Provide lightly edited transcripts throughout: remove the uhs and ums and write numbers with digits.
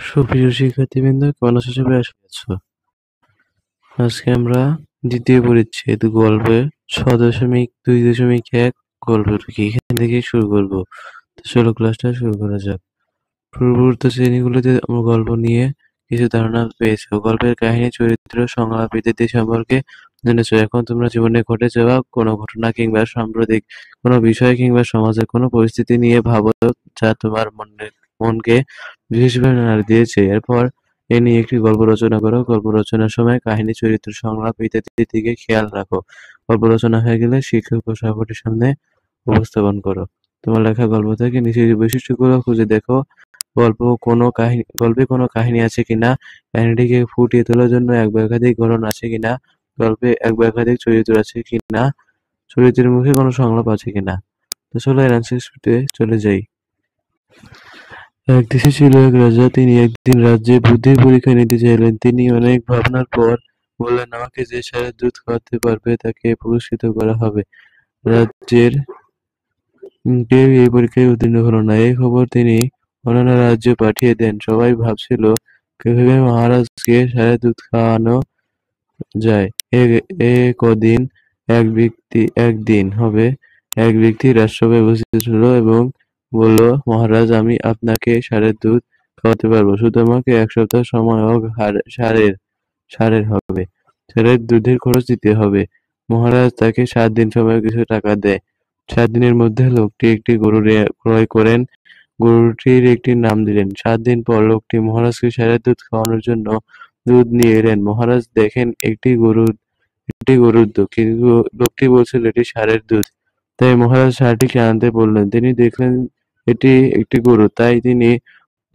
সুপ্রিয় শিক্ষার্থীবৃন্দ, কেমন আছো সবাই? আশা করছো আজকে আমরা দ্বিতীয় পরিচ্ছেদ গল্পে 6.2.1 গল্পটি এখান থেকে শুরু করব। তো চলো ক্লাসটা শুরু করা যাক। পূর্ববর্তী শ্রেণীগুলোতে আমরা গল্প নিয়ে কিছু ধারণা পেয়েছো। গল্পের কাহিনী, চরিত্র, সংলাপ ইত্যাদি সম্পর্কে জেনেছো। এখন তোমরা জীবনে ঘটে যাওয়া কোনো ঘটনা কিংবা সাম্প্রতিক কোনো বিষয় কিংবা সমাজের কোনো পরিস্থিতি নিয়ে ভাবো যা তোমার মনকে বিশেষভাবে নাড়া দিয়েছে। এরপর এ নিয়ে একটি গল্প রচনা করো। গল্প রচনার সময় কাহিনী, চরিত্র, সংলাপ ইত্যাদির দিকে খেয়াল রাখো। গল্প রচনা হয়ে গেলে শিক্ষক ও সহপাঠীর সামনে উপস্থাপন করো। তোমার লেখা গল্প থেকে নিচের বৈশিষ্ট্যগুলো খুঁজে দেখো। গল্পে কোনো কাহিনী আছে কিনা, কাহিনীটিকে ফুটিয়ে তোলার জন্য এক বা একাধিক ঘটনা আছে কিনা, গল্পে এক বা একাধিক চরিত্র আছে কিনা, চরিত্রের মুখে কোনো সংলাপ আছে কিনা। তো চলো এর অ্যান্সার শিটে চলে যাই। এক দেশে ছিল এক রাজা। তিনি একদিন রাজ্যে বুদ্ধির পরীক্ষা নিতে চাইলেন। তিনি অনেক ভাবনার পর বললেন, আমাকে যে ষাঁড়ের দুধ খাওয়াতে পারবে তাকে পুরস্কৃত করা হবে। রাজ্যের কেউ এই পরীক্ষায় উত্তীর্ণ হলো না। এই খবর তিনি অন্যান্য রাজ্যে পাঠিয়ে দেন। সবাই ভাবছিল কিভাবে মহারাজকে ষাঁড়ের দুধ খাওয়ানো যায়। এ এ কদিন একদিন হবে এক ব্যক্তি রাজসভায় উপস্থিত হলো এবং বলল, মহারাজ, আমি আপনাকে ষাঁড়ের দুধ খাওয়াতে পারবো, শুধু আমাকে 1 সপ্তাহ সময় ও ষাঁড়ের হবে। ষাঁড়ের দুধের খরচ দিতে হবে। মহারাজ তাকে 7 দিন সময় কিছু টাকা দেয়। 7 দিনের মধ্যে লোকটি একটি গরু ক্রয় করেন। গরুটির একটি নাম দিলেন। 7 দিন পর লোকটি মহারাজকে ষাঁড়ের দুধ খাওয়ানোর জন্য দুধ নিয়ে এলেন। মহারাজ দেখেন একটি গরুর দুধ, কিন্তু লোকটি বলছিল এটি ষাঁড়ের দুধ। তাই মহারাজ ষাঁড়টিকে আনতে বললেন। তিনি দেখলেন এটি একটি গরু, তাই তিনি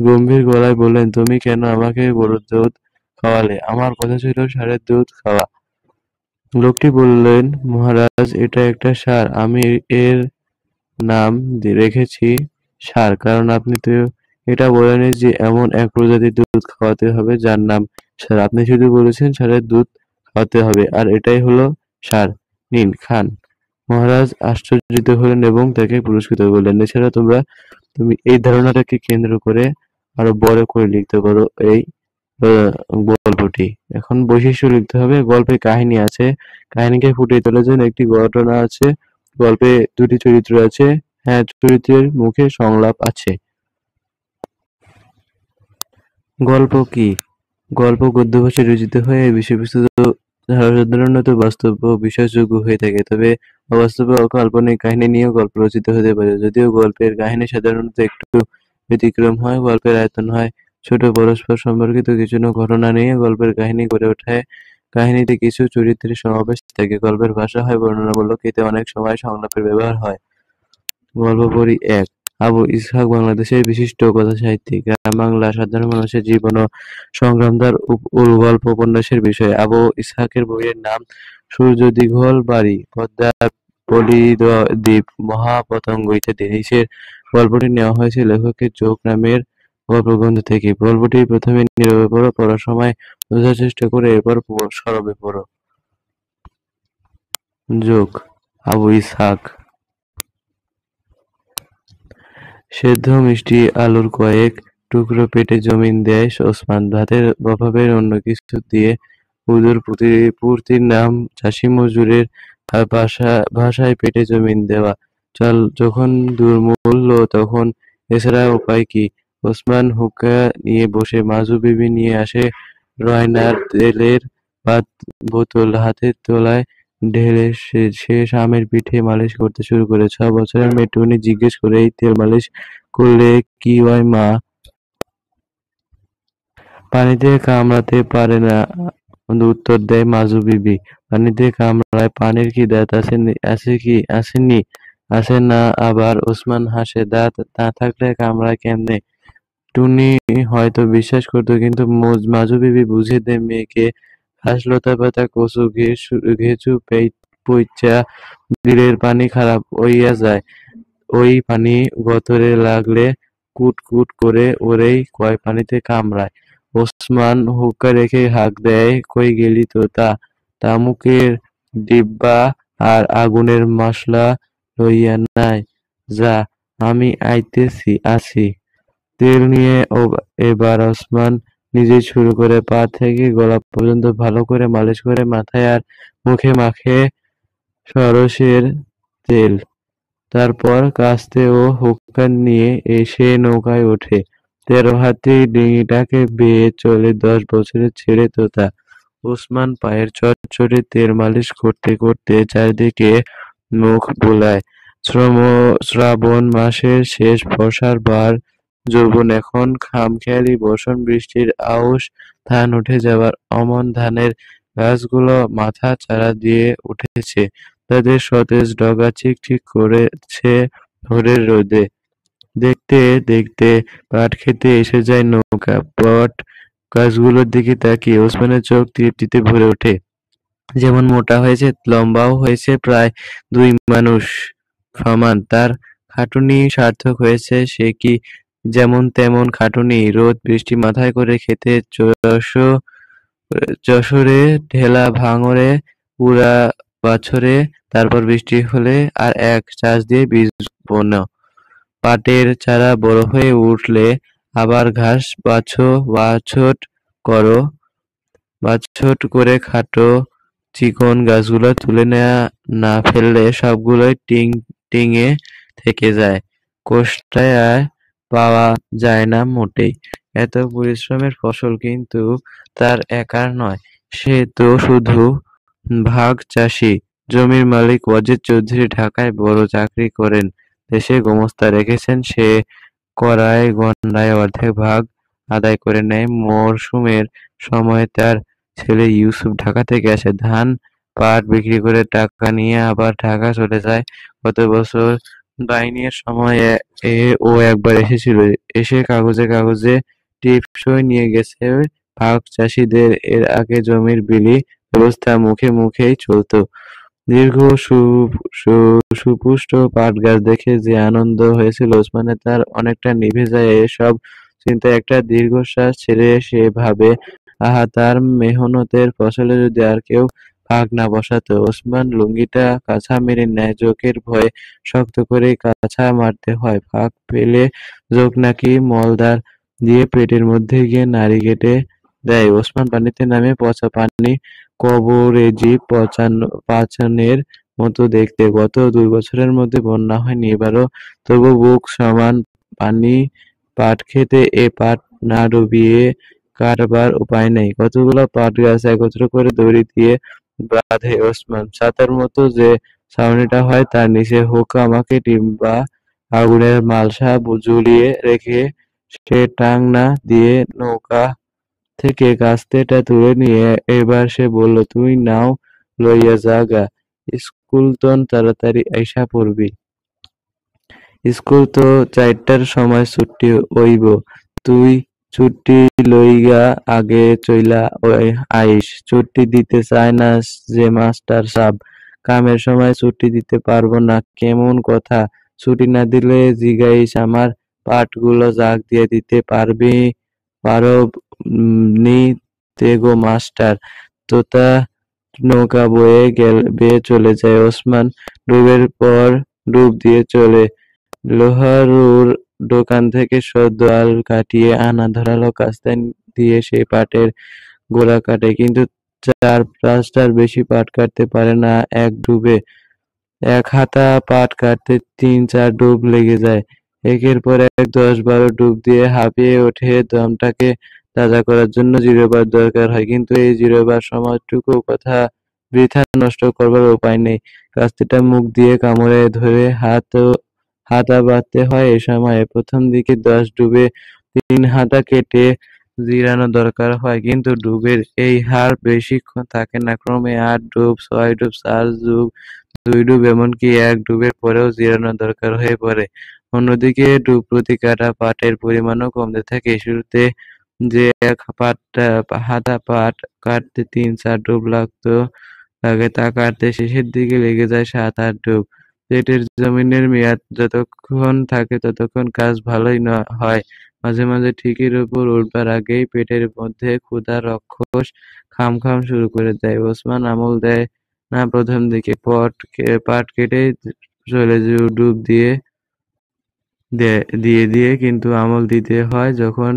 গম্ভীর গলায় বললেন, তুমি কেন আমাকে গরুর দুধ খাওয়ালে? আমার কথা ছিল ষাঁড়ের দুধ খাওয়া। লোকটি বললেন, মহারাজ, এটা একটা ষাঁড়। আমি এর নাম রেখেছি ষাঁড়, কারণ আপনি তো এটা বলেননি যে এমন এক প্রজাতির দুধ খাওয়াতে হবে যার নাম ষাঁড়। আপনি শুধু বলেছেন ষাঁড়ের দুধ খাওয়াতে হবে, আর এটাই হলো ষাঁড়। নিন, খান। মহারাজ আশ্চর্যিত হলেন এবং তাকে পুরস্কৃত করলেন। এছাড়া তুমি এই ধারণাটাকে কেন্দ্র করে আরো বড় করে লিখতে পারো এই গল্পটি। এখন বৈশিষ্ট্য লিখতে হবে। গল্পে কাহিনী আছে, কাহিনীকে ফুটিয়ে তোলার জন্য একটি ঘটনা আছে। গল্পে 2টি চরিত্র আছে, হ্যাঁ, চরিত্রের মুখে সংলাপ আছে। গল্প কি? গল্প গদ্য ভাষায় রচিত হয়ে বিষয়বস্তু সাধারণত বাস্তব ও বিশ্বাসযোগ্য হয়ে থাকে, তবে অবাস্তব ও কাল্পনিক কাহিনী নিয়েও গল্প রচিত হতে পারে। যদিও গল্পের কাহিনী সাধারণত একটু ব্যতিক্রম হয়, গল্পের আয়তন হয় ছোট, পরস্পর সম্পর্কিত কিছু ঘটনা নিয়ে গল্পের কাহিনী গড়ে ওঠে। কাহিনীতে কিছু চরিত্রের সমাবেশ থাকে। গল্পের ভাষা হয় বর্ণনামূলক, এতে অনেক সময় সংলাপের ব্যবহার হয়। গল্প পড়ি 1। আবু ইসহাক বাংলাদেশের বিশিষ্ট কথাসাহিত্যিক। গ্রাম বাংলার সাধারণ মানুষের জীবন ও সংগ্রাম তার গল্প উপন্যাসের বিষয়। আবু ইসহাকের বইয়ের নাম সূর্যদীঘল বাড়ি, পদ্মার পলিদ্বীপ, মহাপতঙ্গ ইত্যাদি। নিচের গল্পটি নেওয়া হয়েছে লেখকের চোখ নামের গল্পগ্রন্থ থেকে। গল্পটি প্রথমে নীরবে পড়ো, পড়ার সময় বোঝার চেষ্টা করে এরপর সরবে পড়ো। যোগ: আবু ইসহাক। সেদ্ধ মিষ্টি আলুর কয়েক টুকরো পেটে জমিন দেয় ওসমান। ভাতের অভাবের অন্য কিছু দিয়ে হুজুর পূর্তির নাম চাষি মজুরের ভাষায় পেটে জমিন দেওয়া। চাল যখন দুর্মূল্য তখন এছাড়া উপায় কি? ওসমান হুক্কা নিয়ে বসে, মাজু বিবি নিয়ে আসে রয়নার তেলের বোতল, হাতের তলায় ঢেলে সে স্বামীর পিঠে মালিশ করতে শুরু করে। 6 বছরের মেয়ে টুনি জিজ্ঞেস করে, এই তেল মালিশ করলে কি হয় মা? পানিতে কামড়াতে পারে না, উত্তর দেয় মাজু বিবি। পানিতে কামড়ায়, পানির কি দাঁত আসেনি? আসে না আবার। ওসমান হাসে, দাঁত না থাকলে কামড়ায় কেমনে? টুনি হয়তো বিশ্বাস করতো, কিন্তু মাজু বিবি বুঝিয়ে দেয় মেয়েকে। ঘাস, লতা-পাতা, কচু, ঘেঁচু পইচা বিলের পানি খারাপ হইয়া যায়। ওই পানি গতরে লাগলে কুট কুট করে ওরেই কয় পানিতে কামড়ায়। ওসমান হুক্কা রেখে হাঁক দেয়, কই গেলি তোতা? তামুকের ডিব্বা আর আগুনের মশলা লইয়া নাই? যা, আমি আছি। তেল নিয়ে এবার ওসমান নিজেই শুরু করে পা থেকে গলা পর্যন্ত ভালো করে মালিশ করে মাথায় আর মুখে মাখে সরষের তেল। তারপর কাস্তে ও হুক্কা নিয়ে এসে নৌকায় ওঠে। ১৩ হাতি ডিঙিটাকে বেয়ে চলে ১০ বছরের ছেলে তোতা। ওসমান পায়ের চটচটে তেল মালিশ করতে করতে চারিদিকে মুখ বুলায়। শ্রাবণ মাসের শেষ বর্ষার বার যৌবন এখন খামখেয়ালি বর্ষণ বৃষ্টির আউশ ধান উঠে যাওয়ার অমন ধানের গাছগুলো মাথা চারা দিয়ে উঠেছে। তাদের সতেজ ডগা চিকচিক করেছে ভোরের রোদে। দেখতে দেখতে পাটক্ষেতে এসে যায় নৌকা। বট গাছগুলোর দিকে তাকিয়ে ওসমানের চোখ তৃপ্তিতে ভরে ওঠে। যেমন মোটা হয়েছে, লম্বাও হয়েছে প্রায় ২ মানুষ সমান। তার খাটুনি সার্থক হয়েছে। সে কি যেমন তেমন খাটুনি। রোদ বৃষ্টি মাথায় করে খেতে যশোরে ঢেলা ভাঙরে পুরা বছরে, তারপর বৃষ্টি হলে আর এক চাষ দিয়ে বীজ বোনো। পাটের চারা বড় হয়ে উঠলে আবার ঘাস বাছট করো। বাছট করে খাটো চিকন গাছগুলো তুলে না ফেললে সবগুলোই টিঙে থেকে যায়। কোষ্টায় পাওয়া যায় না মোটেই। এত পরিশ্রমের ফসল কিন্তু তার একার নয়। সে তো শুধু ভাগ চাষি। জমির মালিক ওয়াজেদ চৌধুরী ঢাকায় বড় চাকরি করেন। দেশে গোমস্তা রেখেছেন, সে কড়ায় গণ্ডায় অর্ধেক ভাগ আদায় করে নেয়। মরশুমের সময় তার ছেলে ইউসুফ ঢাকা থেকে আসে। ধান, পাট বিক্রি করে টাকা নিয়ে আবার ঢাকা চলে যায়। গত বছর বাইনের সময় ও একবার এসেছিল। এসে কাগজে কাগজে টিপসই নিয়ে গেছে ভাগ চাষিদের। এর আগে জমির বিলি ব্যবস্থা মুখে মুখেই চলত। দীর্ঘ সুপুষ্ট পাটগাছ দেখে যে আনন্দ হয়েছিল ওসমানের, তার অনেকটা নিভে যায় এসব চিন্তায়। একটা দীর্ঘশ্বাস ছেড়ে সে ভাবে, আহা, তার মেহনতের ফসলে যদি আর কেউ ভাগ না বসাতো। ওসমান লুঙ্গিটা কাছা মেরে নেয়। জোঁকের ভয়ে শক্ত করে কাছা মারতে হয়। ফাঁক পেলে জোঁক নাকি মলদার দিয়ে পেটের মধ্যে গিয়ে নাড়ি কেটে দেয়। ওসমান পানিতে নামে। পচা পানি কবরেজি পাচানের মতো দেখতে। গত ২ বছরের মধ্যে বন্যা হয়নি এবারও, তবু বুক সমান পানি। পাটক্ষেতে পাট না ডুবিয়ে কাটবার উপায় নেই। কতগুলো পাট গাছ একত্র করে দড়ি দিয়ে বাঁধে ওসমান। ছাতার মতো যে ছাউনিটা হয় তার নিচে হুক্কা মাকে কিংবা আগুনের মালসা ঝুলিয়ে রেখে সে টাংনা দিয়ে নৌকা থেকে কাস্তেটা তুলে নিয়ে এবার সে বলল, তুই নাও লইয়া যাগা, স্কুলতন তাড়াতাড়ি আইসা পড়বি। স্কুল তো ৪টার সময় ছুটি হইব। তুই ছুটি লইগা আগে চইলা আইস। ছুটি দিতে চায় না যে মাস্টার সাব। কামের সময় ছুটি দিতে পারব না কেমন কথা। ছুটি না দিলে জিগাইস আমার পাটগুলো জাগ দিয়ে দিতে পারো নি তেগো মাস্টার। তোতা নৌকা বেয়ে চলে যায়। ওসমান ডুবের পর ডুব দিয়ে চলে। লোহারুর দোকান থেকে সদ্য আল কাটিয়ে আনা ধারালো কাস্তে দিয়ে সে পাটের গোলা কাটে, কিন্তু ৪-৫টার বেশি পাট কাটতে পারে না এক ডুবে। এক হাতা পাট কাটতে ৩-৪ ডুব লেগে যায়। একের পর এক ১০-১২ ডুব দিয়ে হাঁপিয়ে ওঠে। দমটাকে তাজা করার জন্য জিরোবার দরকার হয়, কিন্তু এই জিরোবার সময়টুকু বৃথা নষ্ট করবার উপায় নেই। কাস্তেটা মুখ দিয়ে কামড়ে ধরে হাতা বাঁধতে হয় এ সময়ে। প্রথম দিকে ১০ ডুবে ৩ হাতা কেটে জিরানো দরকার হয়, কিন্তু ডুবের এই হার বেশিক্ষণ থাকে না। ক্রমে ৮ ডুব, ৬ ডুব, ৪ ডুব, ২ ডুব, এমনকি ১ ডুবের পরেও জিরানো দরকার হয়ে পড়ে। অন্যদিকে ডুব প্রতি কাটা পাটের পরিমাণও কমতে থাকে। শুরুতে যে এক হাতা পাট কাটতে ৩-৪ ডুব লাগে, তা কাটতে শেষের দিকে লেগে যায় ৭-৮ ডুব। পেটের জমিনের মেয়াদ যতক্ষণ থাকে ততক্ষণ কাজ ভালোই হয়। মাঝে মাঝে ঠিকের উপর উঠবার আগেই পেটের মধ্যে ক্ষুধার রাক্ষস খাম শুরু করে দেয়। ওসমান আমল দেয় না প্রথম দিকে। পাট কেটে চলে ডুব দিয়ে দিয়ে দিয়ে কিন্তু আমল দিতে হয়। যখন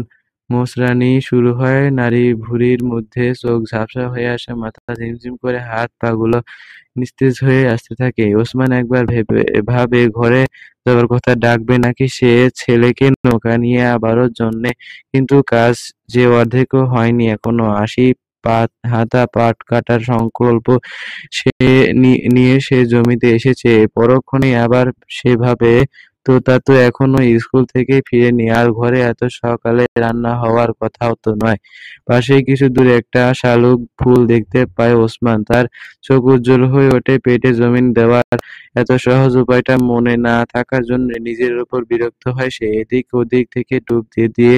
মোচড়ানি শুরু হয়, নাড়ি ভুঁড়ির মধ্যে চোখ ঝাপসা হয়ে আসে, মাথা ঝিমঝিম করে, হাত পাগুলো নিস্তেজ হয়ে আসতে থাকে। ওসমান একবার ভাবে ঘরে যাবার কথা, ডাকবে নাকি সে ছেলেকে নৌকা নিয়ে আবারও জন্যে, কিন্তু কাজ যে অর্ধেকও হয়নি এখনো। ৮০ হাতা পাট কাটার সংকল্প সে নিয়ে সে জমিতে এসেছে। পরক্ষণেই আবার সে ভাবে, তোতা তো এখনো স্কুল থেকে ফিরেনি, আর ঘরে এত সকালে রান্না হওয়ার কথাও তো নয়। পাশেই কিছু দূরে একটা শালুক ফুল দেখতে পায় ওসমান। তার চোখ উজ্জ্বল হয়ে ওঠে। পেটে জমিন দেওয়ার এত সহজ উপায়টা মনে না থাকার জন্য নিজের উপর বিরক্ত হয় সে। এদিক ওদিক থেকে ডুব দিয়ে দিয়ে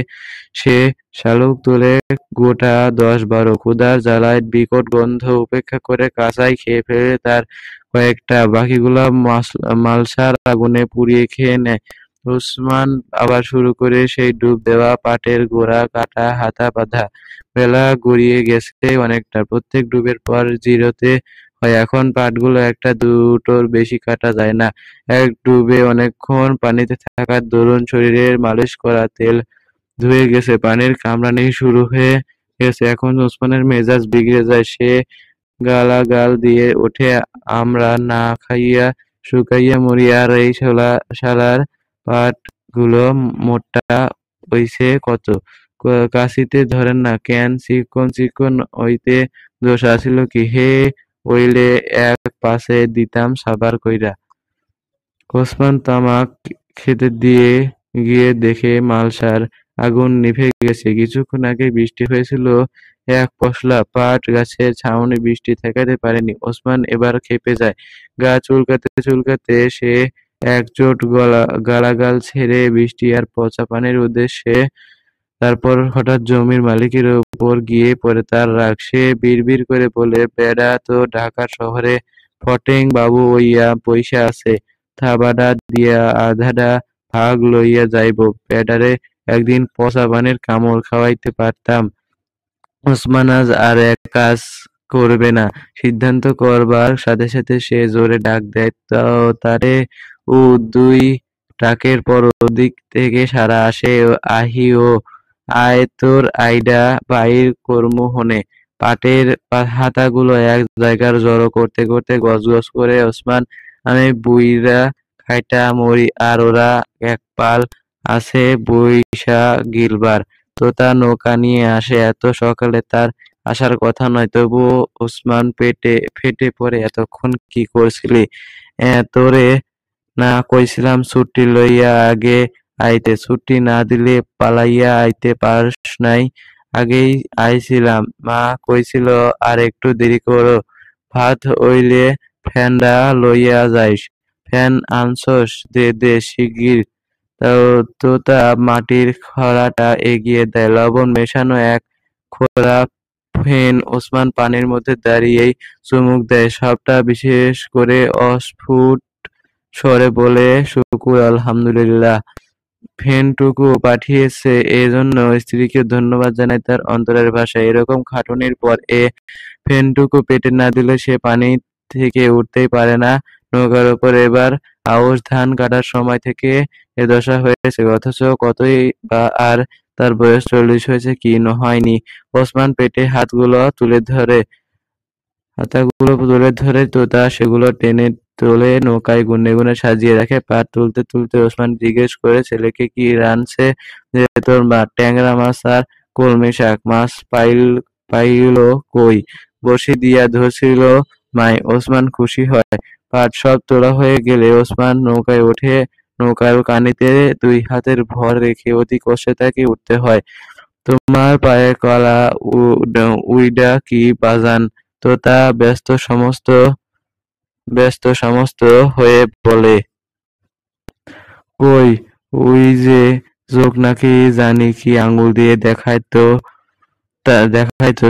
সে শালুক তোলে গোটা ১০-১২। ক্ষুধার জ্বালায় বিকট গন্ধ উপেক্ষা করে কাঁচাই খেয়ে ফেলে তার কয়েকটা, বাকিগুলো মালসার আগুনে পুড়িয়ে খেয়ে নেয়। ওসমান আবার শুরু করে সেই ডুব দেওয়া, পাটের গোড়া কাটা, হাতা বাঁধা। বেলা গড়িয়ে গেছে অনেকটা। প্রত্যেক ডুবের পর জিরোতে হয়। এখন পাটগুলো একটা দুটোর বেশি কাটা যায় না। এক ডুবে অনেকক্ষণ পানিতে থাকার দরুন শরীরের মালিশ করা তেল ধুয়ে গেছে, পানির কামড়ানি শুরু হয়ে গেছে। এখন ওসমানের মেজাজ বিগড়ে যায়। সে গালাগাল দিয়ে ওঠে, আমরা না খাইয়া শুকাইয়া মরি, আর এই শালার পাটগুলো মোটা হইছে কত, কাশিতে ধরেন না কেন, চিকন চিকন হইতে দোষ আছিল কি হে, ওইলে এক পাশে দিতাম সাবার কইরা। ওসমান তামাক খেতে দিয়ে গিয়ে দেখে মালসার আগুন নিভে গেছে। কিছুক্ষণ আগে বৃষ্টি হয়েছিল এক পশলা, পাট গাছের ছাউনি বৃষ্টি ঠেকাতে পারেনি। ওসমান এবার ক্ষেপে যায়। গা চুলকাতে চুলকাতে সে একচোট গালাগাল ছেড়ে বৃষ্টি আর পচা পানির উদ্দেশ্যে, তারপর হঠাৎ জমির মালিকের উপর গিয়ে পড়ে তার রাগ। সে বিড়বিড় করে বলে, বেডা তো ঢাকা শহরে ফটেং বাবু ওইয়া পইসা আছে, থাবাডা দিয়া আধাডা ভাগ লইয়া যাইব, বেডারে একদিন পচা পানির কামড় খাওয়াইতে পারতাম। ওসমান আজ আর এক কাজ করবে না সিদ্ধান্ত করবার সাথে সাথে সে জোরে ডাক দেয়, তারে ও দুই ট্রাকের পর ওদিক থেকে সারা আসে, আহিও আয় তোর আইডা বাইর করমু হনে। পাটের হাতাগুলো এক জায়গার জড়ো করতে করতে গজগজ করে, ওসমান, আমি বুইড়া খাইটা মরি, আর ওরা একপাল আছে বইসা গিলবার। তোতা নৌকা নিয়ে আসে, এত সকালে তার আসার কথা নয়, তবুও ওসমান ফেটে পড়ে, এতক্ষণ কি করছিলি? তোরে না কইছিলাম ছুটি লইয়া আগে আইতে, ছুটি না দিলে পালাইয়া আইতে পারস নাই? আগেই আইছিলাম, মা কইছিল আর একটু দেরি করো, ভাত হইলে ফ্যানডা লইয়া যাইস। ফ্যান আনছস? দে দে শিগগির। তোতা মাটির খড়াটা এগিয়ে দেয়। লবণ মেশানো এক খোলা ফেন। ওসমান পানির মধ্যে দাঁড়িয়েই চুমুক দেয়, সবটা, বিশেষ করে অস্ফুট স্বরে বলে, শুকুর আলহামদুলিল্লাহ। ফেনটুকু পাঠিয়েছে এজন্য স্ত্রীকে ধন্যবাদ জানায় তার অন্তরের ভাষায়। এরকম খাটুনির পর এ ফেনটুকু পেটে না দিলে সে পানি থেকে উঠতেই পারে না। নৌকার ওপর এবার আউশ ধান কাটার সময় থেকে এ দশা হয়েছে, অথচ কতই বা আর তার বয়স ৪০ হয়েছে কি হয়নি। ওসমান পেটে হাতাগুলো তুলে ধরে তোতা সেগুলো টেনে তোলে, নৌকায় গুনে গুনে সাজিয়ে রাখে। পাট তুলতে তুলতে ওসমান জিজ্ঞেস করে, ছেলেকে কি রানছে যে তোর মা? ট্যাংরা মাছ আর কলমি শাক। মাছ পাইল কই? বড়শি দিয়া ধরছিল মাই। ওসমান খুশি হয়। পাট সব তোলা হয়ে গেলে ওসমান নৌকায় ওঠে। নৌকার কানিতে ২ হাতের ভর রেখে অতি কষ্টে তাকে উঠতে হয়। তোমার পায়ের কলা উইডা কি বাজান? তোতা ব্যস্ত সমস্ত হয়ে বলে, কই ওই যে জোক নাকি জানি কি আঙ্গুল দিয়ে দেখাইতো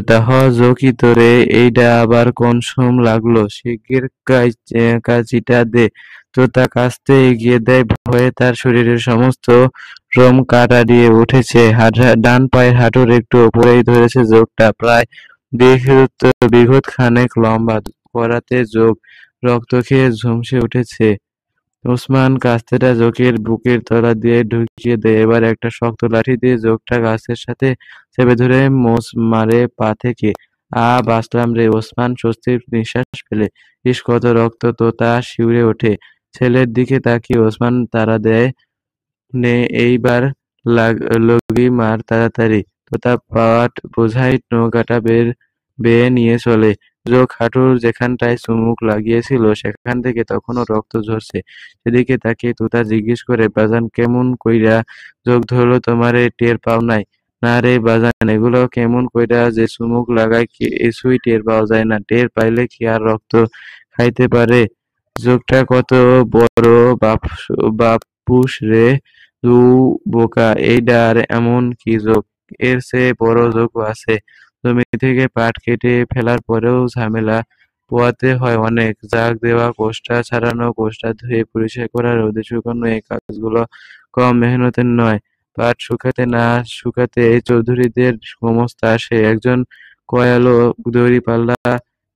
তা হ জোকি তোরে এইডা আবার কোন সুম লাগলো? শিগগির কাঁচিটা দে। তোতা কাস্তে এগিয়ে দেয়। ভয়ে তার শরীরের সমস্ত রোম কাটা দিয়ে উঠেছে। ডান পায়ের হাঁটুর একটু ওপরেই ধরেছে জোকটা। প্রায় বিঘত খানেক লম্বা, করাতে জোক, রক্ত খেয়ে ঝুমসে উঠেছে। ওসমান কাস্তেটা জোকের বুকের তলা দিয়ে ঢুকিয়ে দেয়। এবার একটা শক্ত লাঠি দিয়ে জোকটা গাছের সাথে চেপে ধরে মোচ মারে পা থেকে। বাঁচলাম রে! ওসমান স্বস্তির নিঃশ্বাস ফেলে। ইস, কত রক্ত! তোতা শিউরে ওঠে। ছেলের দিকে তাকিয়ে ওসমান তাড়া দেয়, নে এইবার লগি মার তাড়াতাড়ি। তোতা পাট বোঝাই নৌকাটা বেয়ে নিয়ে চলে। জোক হাঁটুর যেখানটায় চুমুক লাগিয়েছিল সেখান থেকে তখনও রক্ত ঝরছে। সেদিকে তাকিয়ে তোতা জিজ্ঞেস করে, বাজান কেমন কইরা জোক ধরলো তোমারে, টের পাও নাই? না রে বাজান, এগুলো কেমন কইরা যে চুমুক লাগায় কিছুই টের পাওয়া যায় না। টের পাইলে কি আর রক্ত খাইতে পারে? জোকটা কত বড় বাপুস রে! দু বোকা, এইডা আর এমন কি জোক? এর চেয়ে বড় জোকও আছে। জমি থেকে পাট কেটে ফেলার পরেও ঝামেলা পোহাতে হয় অনেক। জাগ দেওয়া, কোষ্টা ছাড়ানো, কোষ্টা ধুয়ে পরিষ্কার করা, রোদে শুকানো, এই কাজগুলো কম মেহনতের নয়। পাট শুকাতে না শুকাতে চৌধুরীদের গোমস্তা আসে। একজন কয়ালো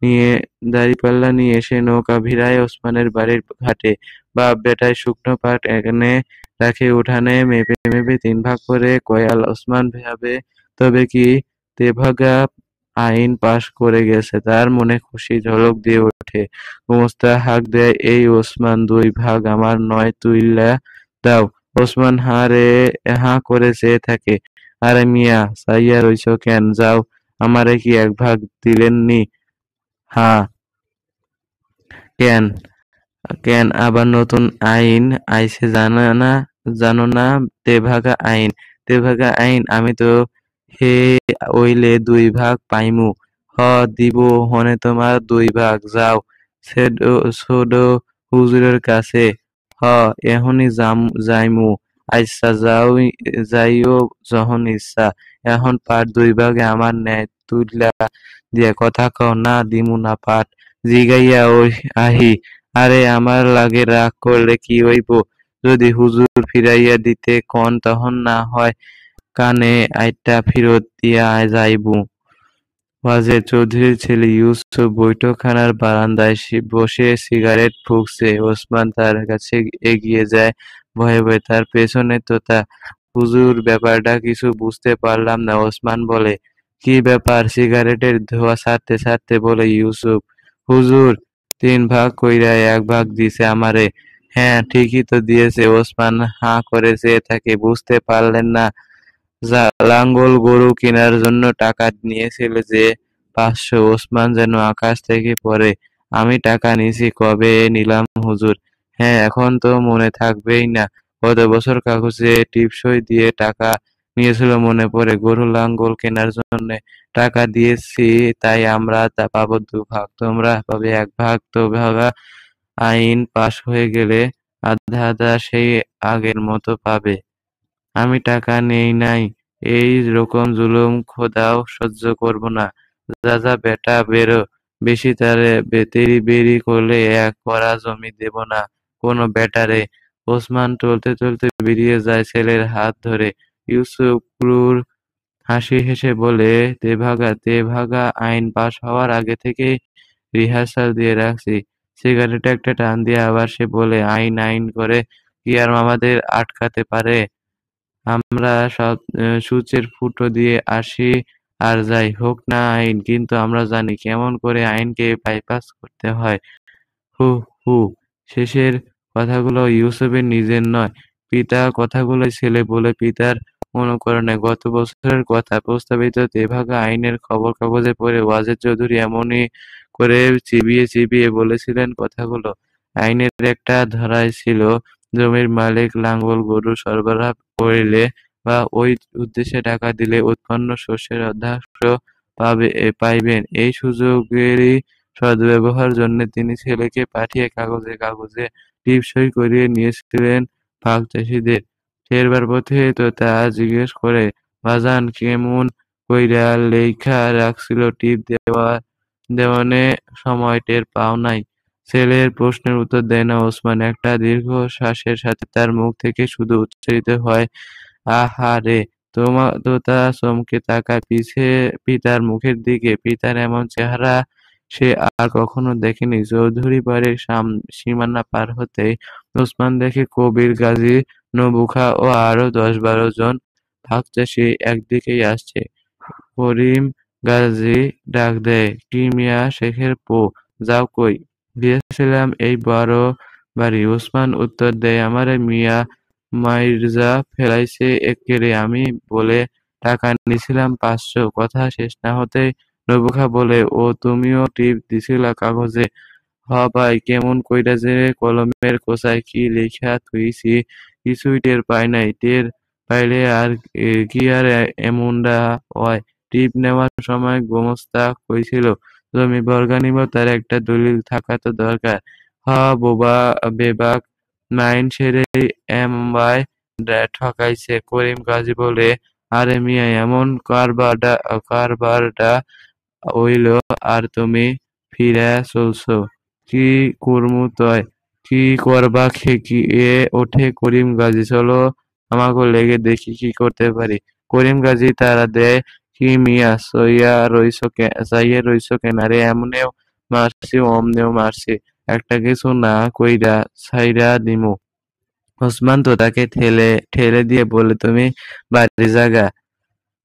নিয়ে দাঁড়িপাল্লা নিয়ে এসে নৌকা ভিড়ায় ওসমানের বাড়ির ঘাটে। বাপ বেটায় শুকনো পাট এনে রাখে উঠানে, মেপে মেপে ৩ ভাগ করে। কয়াল ওসমান ভাবে, তবে কি তেভাগা আইন পাশ করে গেছে, তার মনে খুশি ঝলক দিয়ে ওঠে। গোমস্তা হাঁক দেয়, এই ওসমান, ২ ভাগ আমার নয়, তুইলা দাও। ওসমান হাঁ করে চেয়ে থাকে। আরে মিয়া, চাইয়া রইছ কেন? যাও, আমারে কি ১ ভাগ দিলেন নি? হাঁ। কেন? কেন আবার নতুন আইন আইছে জানো না? তেভাগা আইন। তেভাগা আইন? আমি তো হে অইলে ২ ভাগ পাইমু। হ, দিব হনে তোমার ২ ভাগ। যাও ছোট হুজুরের কাছে। হ, এহনি যাইমু। আইচ্ছা যাইও যখন ইচ্ছা। এখন পাট ২ ভাগে আমার ন্যায় তুইলা দিয়া কথা কও না, দিমু না পাট। জিগাইয়া আহি। আরে আমার লাগে রাগ করলে কি হইব? যদি হুজুর ফিরাইয়া দিতে কন তখন না হয় কানে আইটা ফিরত দিয়া যাইবু। ওয়াজেদ চৌধুরীর ছেলে ইউসুফ বৈঠকখানার বারান্দায় বসে সিগারেট ফুঁকছে। ওসমান তার কাছে এগিয়ে যায় ভয়ে ভয়ে। তার পেছনে তোতা। হুজুর, ব্যাপারটা কিছু বুঝতে পারলাম না। ওসমান বলে, কি ব্যাপার? সিগারেটের ধোঁয়া ছাড়তে ছাড়তে বলে ইউসুফ, হুজুর ৩ ভাগ কইরা ১ ভাগ দিছে আমারে। হ্যাঁ, ঠিকই তো দিয়েছে। ওসমান হাঁ করে চেয়ে থাকে। বুঝতে পারলেন না? লাঙ্গল গরু কেনার জন্য টাকা নিয়েছিল যে ৫০০। ওসমান যেন আকাশ থেকে পড়ে। আমি টাকা নিছি? কবে নিলাম হুজুর? হ্যাঁ, এখন তো মনে থাকবেই না। গত বছর কাগজে টিপসই দিয়ে টাকা নিয়েছিল মনে পড়ে। গরুর লাঙ্গল কেনার জন্যে টাকা দিয়েছি, তাই আমরা পাবো ২ ভাগ, তোমরা পাবে ১ ভাগ। তেভাগা আইন পাস হয়ে গেলে আধা আধা সেই আগের মতো পাবে। আমি টাকা নেই নাই, এই রকম জুলুম খোদাও সহ্য করব না। যা যা বেটা, বেরো। বেশি তেড়িবেড়ি করলে ১ কড়া জমি দেব না কোনো বেটারে। ওসমান টলতে টলতে বেরিয়ে যায় ছেলের হাত ধরে। ইউসুফ ক্রূর হাসি হেসে বলে, তেভাগা আইন পাস হওয়ার আগে থেকেই রিহার্সাল দিয়ে রাখছি। সিগারেটে একটা টান দিয়ে আবার সে বলে, আইন আইন করে কি আর আমাদের আটকাতে পারে? আমরা সব সূঁচের ফুটো দিয়ে আসি আর যাই। হোক না আইন, কিন্তু আমরা জানি কেমন করে আইনকে বাইপাস করতে হয়। হু, হু। শেষের কথাগুলো ইউসুফের নিজের নয়, পিতার কথাগুলোই ছেলে বলে পিতার অনুকরণে। গত বছরের কথা। প্রস্তাবিত তেভাগা আইনের খবর কাগজে পড়ে ওয়াজেদ চৌধুরী এমনি করে চিবিয়ে চিবিয়ে বলেছিলেন কথাগুলো। আইনের একটা ধারায় ছিল, জমির মালিক লাঙ্গল গরু সরবরাহ করিলে বা ওই উদ্দেশ্যে টাকা দিলে উৎপন্ন শস্যের অর্ধাংশ পাইবেন। এই সুযোগেরই সদ্ব্যবহার জন্যে তিনি ছেলেকে পাঠিয়ে কাগজে কাগজে টিপসই করিয়ে নিয়েছিলেন ভাগ চাষীদের। ফেরবার পথে তোতা জিজ্ঞেস করে, বাজান কেমন কইরা লেইখা রাখছিল টিপ দেওয়ানে সময় টের পাও নাই? ছেলের প্রশ্নের উত্তর দেয় না ওসমান। একটা দীর্ঘশ্বাসের সাথে তার মুখ থেকে শুধু উচ্চারিত হয়, আহা-রে! তোতা চমকে তাকায় পিতার মুখের দিকে। পিতার এমন চেহারা সে আর কখনো দেখেনি। চৌধুরী বাড়ির সীমানা পার হতেই ওসমান দেখে কবির, গাজী, নবুখা ও আরো ১০-১২ জন ভাগচাষি একদিকেই আসছে। করিম গাজী ডাক দেয়, কি মিয়া শেখের পো, যাও কই? গিয়েছিলাম এই বড় বাড়ি। ওসমান উত্তর দেয়, আমারে মিয়া মাইর্জা ফেলাইছে এক্কেরে, আমি বলে টাকা নিছিলাম ৫০০। কথা শেষ না হতেই নবুখা বলে, ও তুমিও টিপ দিছিলা কাগজে? হ ভাই, কেমন কইরা যে কলমের কোচায় কি লিখা থুইছি কিছুই টের পাই নাই। টের পাইলে আর কি আর এমুনডা হয়। টিপ নেওয়ার সময় গোমস্তা কইছিল, জমি বর্গা নিব, তার একটা দলিল থাকা তো দরকার। হ বোবা বেবাক, মাইনষেরেই এমবায় ঠকাইছে। করিম গাজী বলে, আরে মিয়া এমন কারবারডা হইল আর তুমি ফিরে চলছো? কি করমু তয়? কি করবা খেকিয়ে ওঠে করিম গাজী, চলো আমাগো লেগে দেখি কি করতে পারি। করিম গাজী তাড়া দেয়, কি মিয়া চাইয়া রইছো কেনারে? এমনেও মারছি অমনেও মারছি, একটা কিছু না কইরা ছাইরা দিমু। ওসমান তো তাকে ঠেলে ঠেলে দিয়ে বলে,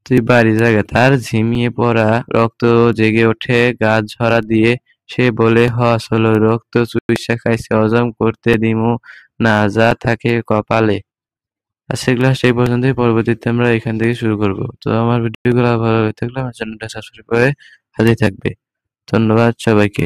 তুই বাড়ি জাগা। তার ঝিমিয়ে পড়া রক্ত জেগে ওঠে গা ঝরা দিয়ে। সে বলে, হ চলো, রক্ত চুইসা খাইছে, হজম করতে দিমু না, যা থাকে কপালে। আজকের ক্লাসটা এই পর্যন্তই। পরবর্তীতে আমরা এখান থেকে শুরু করব। তো আমার ভিডিওগুলো ভালো লাগে থাকলে আমার চ্যানেলটা সাবস্ক্রাইব করে হাজির থাকবে। ধন্যবাদ সবাইকে।